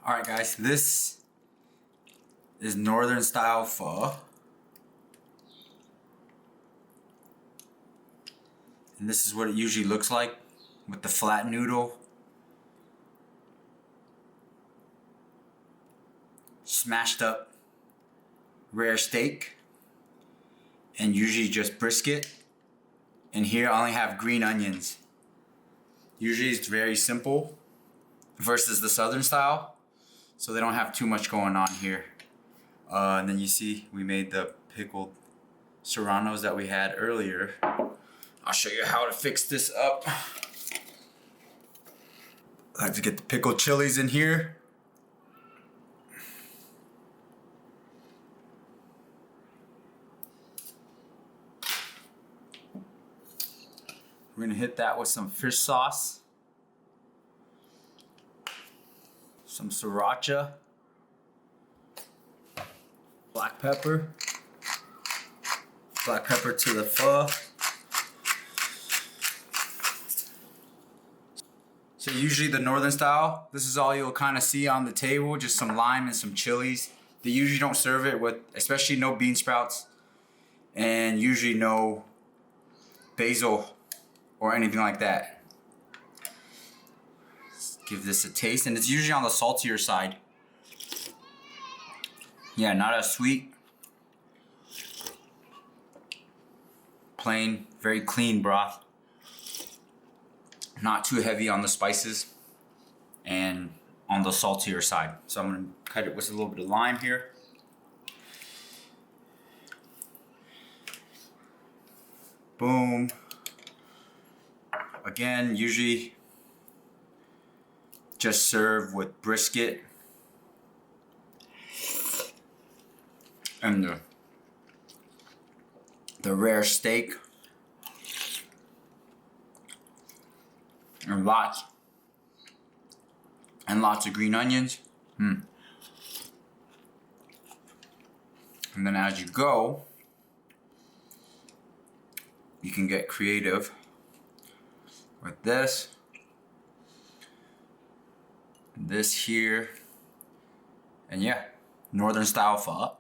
Alright guys, this is Northern Style Pho. And this is what it usually looks like with the flat noodle. Smashed up rare steak. And usually just brisket. And here I only have green onions. Usually it's very simple versus the Southern style. So they don't have too much going on here. And then you see we made the pickled serranos that we had earlier. I'll show you how to fix this up. I like to get the pickled chilies in here. We're gonna hit that with some fish sauce. Some sriracha, black pepper to the pho. So usually the Northern style, this is all you'll kind of see on the table, just some lime and some chilies. They usually don't serve it with, especially no bean sprouts, and usually no basil or anything like that. Give this a taste, and it's usually on the saltier side. Yeah, not as sweet. Plain, very clean broth. Not too heavy on the spices, and on the saltier side. So I'm gonna cut it with a little bit of lime here. Boom. Again, usually just serve with brisket and the rare steak and lots of green onions. And then as you go, you can get creative with this here, and yeah, Northern Style Pho.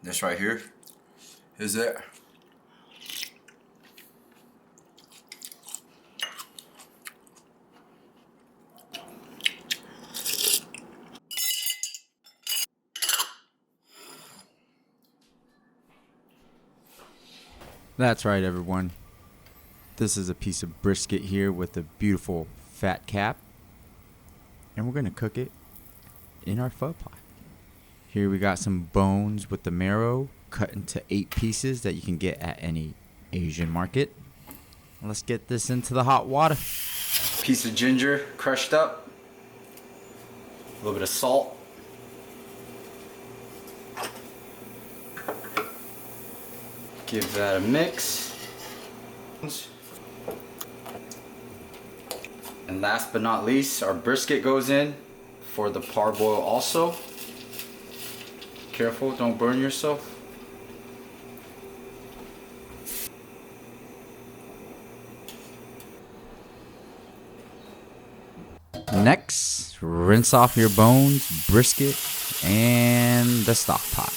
This right here is it. That's right, everyone. This is a piece of brisket here with a beautiful fat cap. And we're going to cook it in our pho pot. Here we got some bones with the marrow cut into 8 pieces that you can get at any Asian market. Let's get this into the hot water. Piece of ginger crushed up. A little bit of salt. Give that a mix. And last but not least, our brisket goes in for the parboil also. Careful, don't burn yourself. Next, rinse off your bones, brisket, and the stock pot.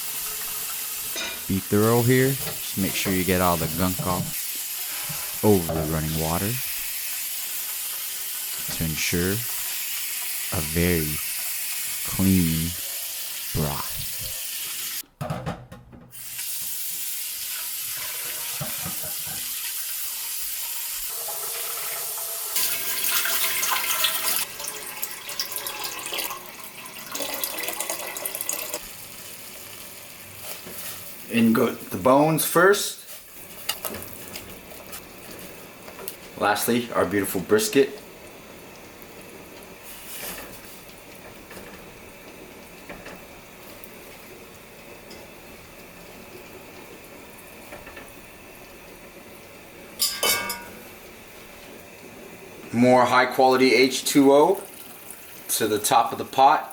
Be thorough here. Just make sure you get all the gunk off over the running water to ensure a very clean broth. In go the bones first. Lastly, our beautiful brisket. More high quality H2O to the top of the pot.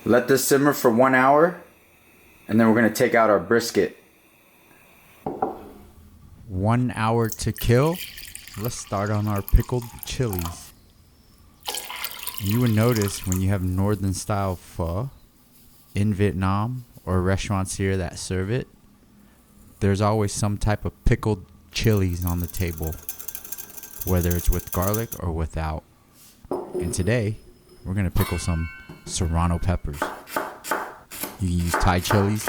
Let this simmer for 1 hour, and then we're gonna take out our brisket. 1 hour to kill. Let's start on our pickled chilies. You would notice when you have Northern Style Pho in Vietnam or restaurants here that serve it, there's always some type of pickled chilies on the table, whether it's with garlic or without. And today, we're gonna pickle some serrano peppers. You can use Thai chilies,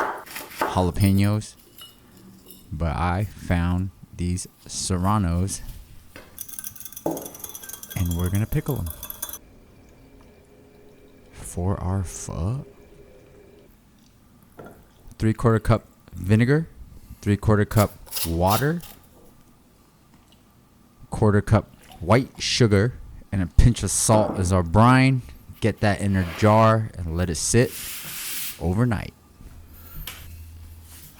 jalapenos, but I found these serranos and we're gonna pickle them. For our pho, 3/4 cup vinegar, 3/4 cup water, 1/4 cup white sugar, and a pinch of salt as our brine. Get that in a jar and let it sit overnight.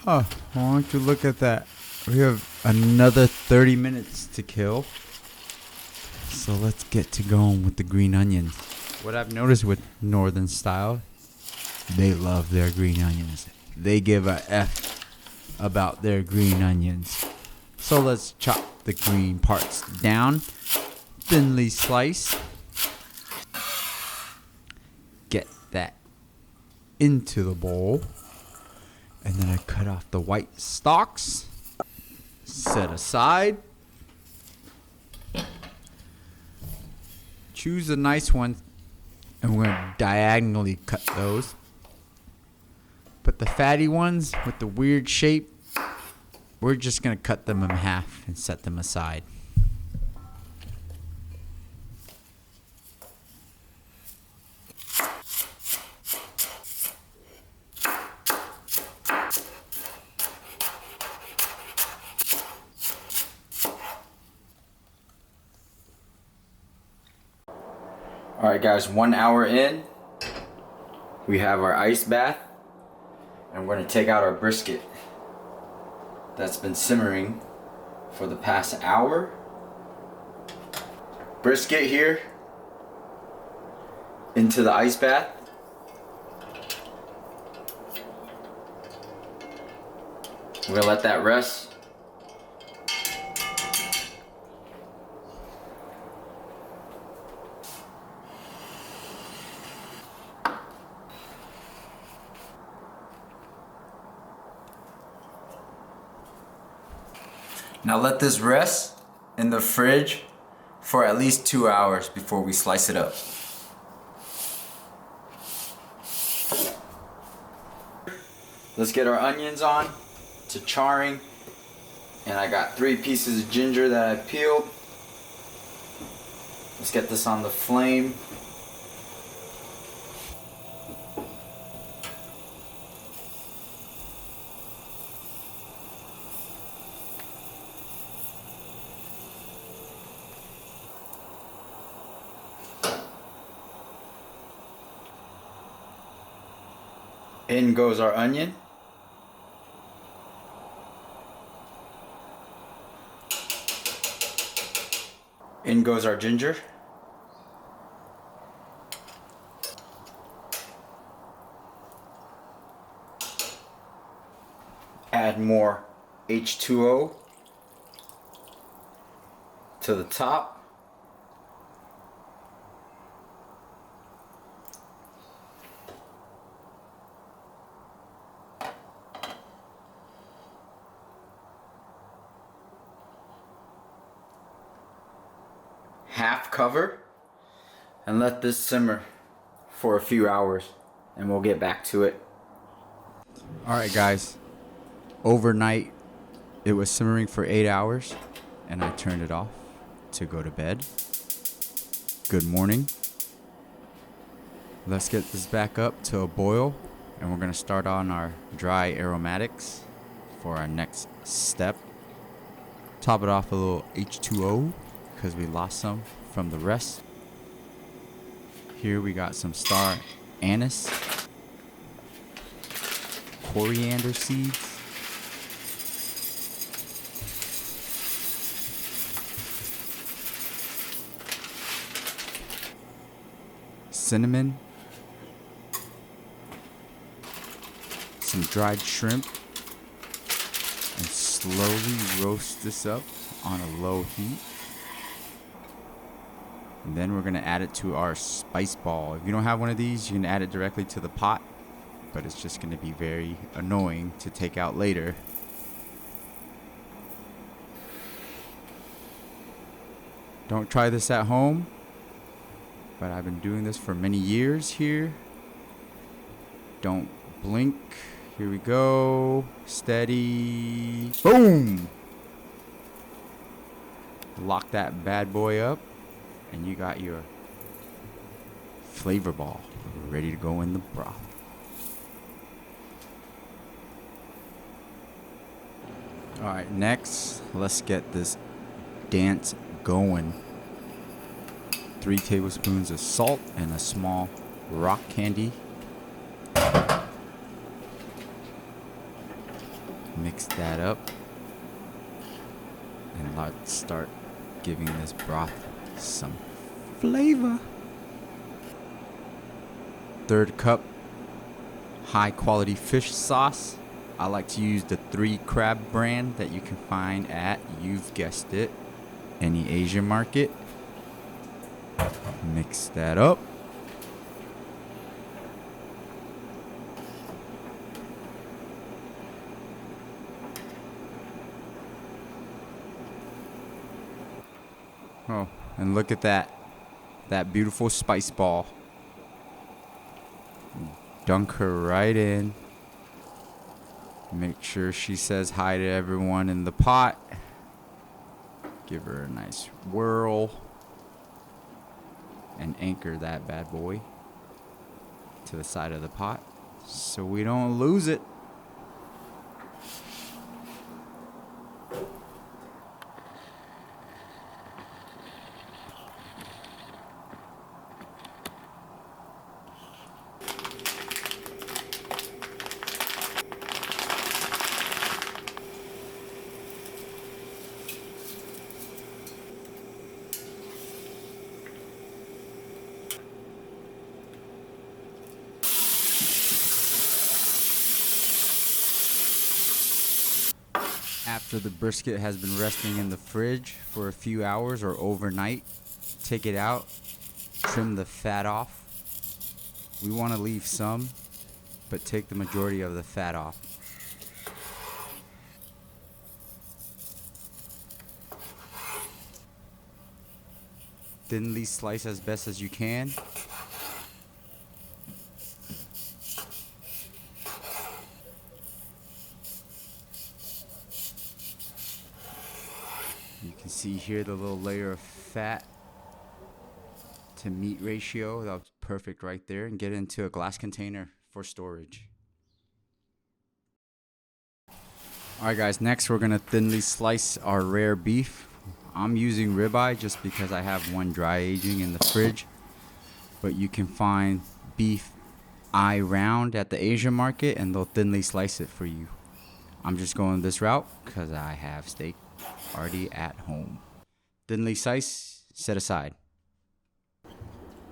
Oh, why don't you look at that? We have another 30 minutes to kill. So let's get to going with the green onions. What I've noticed with Northern Style, they love their green onions. They give a F about their green onions. So let's chop the green parts down, thinly slice. Get that into the bowl. And then I cut off the white stalks. Set aside. Choose a nice one. And we're going to diagonally cut those. But the fatty ones with the weird shape, we're just going to cut them in half and set them aside. Alright guys, 1 hour in, we have our ice bath, and we're going to take out our brisket that's been simmering for the past hour. Brisket here into the ice bath. We're going to let that rest. Now let this rest in the fridge for at least 2 hours before we slice it up. Let's get our onions on to charring. And I got 3 pieces of ginger that I peeled. Let's get this on the flame. In goes our onion. In goes our ginger. Add more H2O to the top. Half cover and let this simmer for a few hours and we'll get back to it. Alright guys, overnight it was simmering for 8 hours and I turned it off to go to bed. Good morning. Let's get this back up to a boil and we're going to start on our dry aromatics for our next step. Top it off with a little H2O because we lost some from the rest. Here we got some star anise, coriander seeds, cinnamon, some dried shrimp and slowly roast this up on a low heat. And then we're going to add it to our spice ball. If you don't have one of these, you can add it directly to the pot, but it's just going to be very annoying to take out later. Don't try this at home, but I've been doing this for many years here. Don't blink. Here we go. Steady. Boom! Lock that bad boy up, and you got your flavor ball ready to go in the broth. Alright, next, let's get this dance going. 3 tablespoons of salt and a small rock candy. Mix that up. And let's start giving this broth some flavor. 1/3 cup high quality fish sauce. I like to use the 3 Crab brand that you can find at, you've guessed it, any Asian market. Mix that up. Oh, and look at that. That beautiful spice ball. Dunk her right in. Make sure she says hi to everyone in the pot. Give her a nice whirl. And anchor that bad boy to the side of the pot so we don't lose it. After the brisket has been resting in the fridge for a few hours or overnight, take it out, trim the fat off. We want to leave some, but take the majority of the fat off. Thinly slice as best as you can. You can see here the little layer of fat to meat ratio. That's perfect right there. And get it into a glass container for storage. Alright guys, next we're going to thinly slice our rare beef. I'm using ribeye just because I have one dry aging in the fridge. But you can find beef eye round at the Asian market and they'll thinly slice it for you. I'm just going this route because I have steak already at home. Thinly slice, set aside.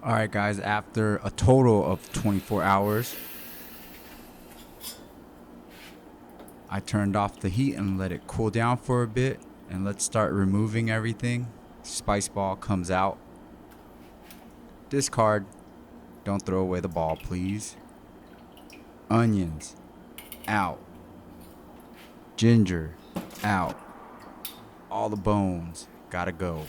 Alright guys, after a total of 24 hours, I turned off the heat and let it cool down for a bit. And let's start removing everything. Spice ball comes out. Discard. Don't throw away the ball, please. Onions, out. Ginger, out. All the bones, gotta go.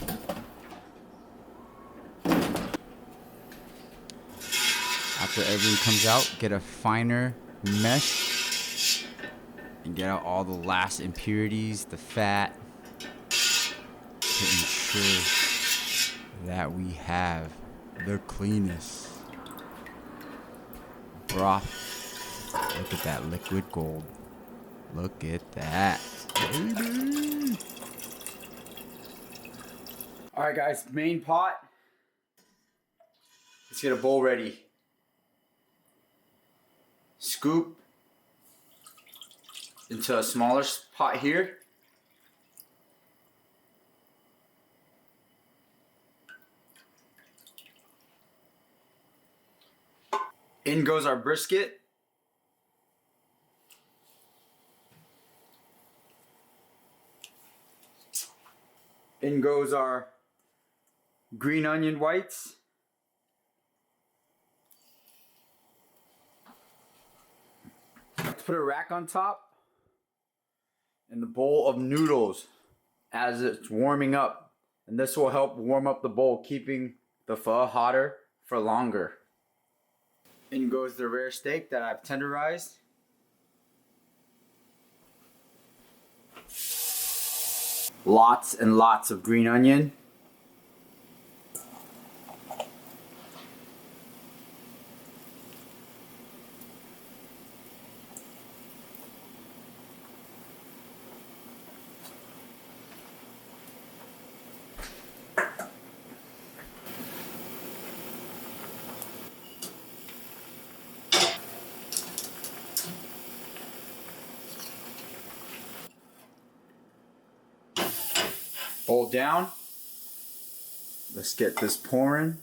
After everything comes out, get a finer mesh and get out all the last impurities, the fat, to ensure that we have the cleanest broth. Look at that liquid gold. Look at that, baby. Alright guys, main pot. Let's get a bowl ready. Scoop into a smaller pot here. In goes our brisket. In goes our green onion whites. Let's put a rack on top and the bowl of noodles as it's warming up. And this will help warm up the bowl, keeping the pho hotter for longer. In goes the rare steak that I've tenderized. Lots and lots of green onion. Bowl down. Let's get this pouring.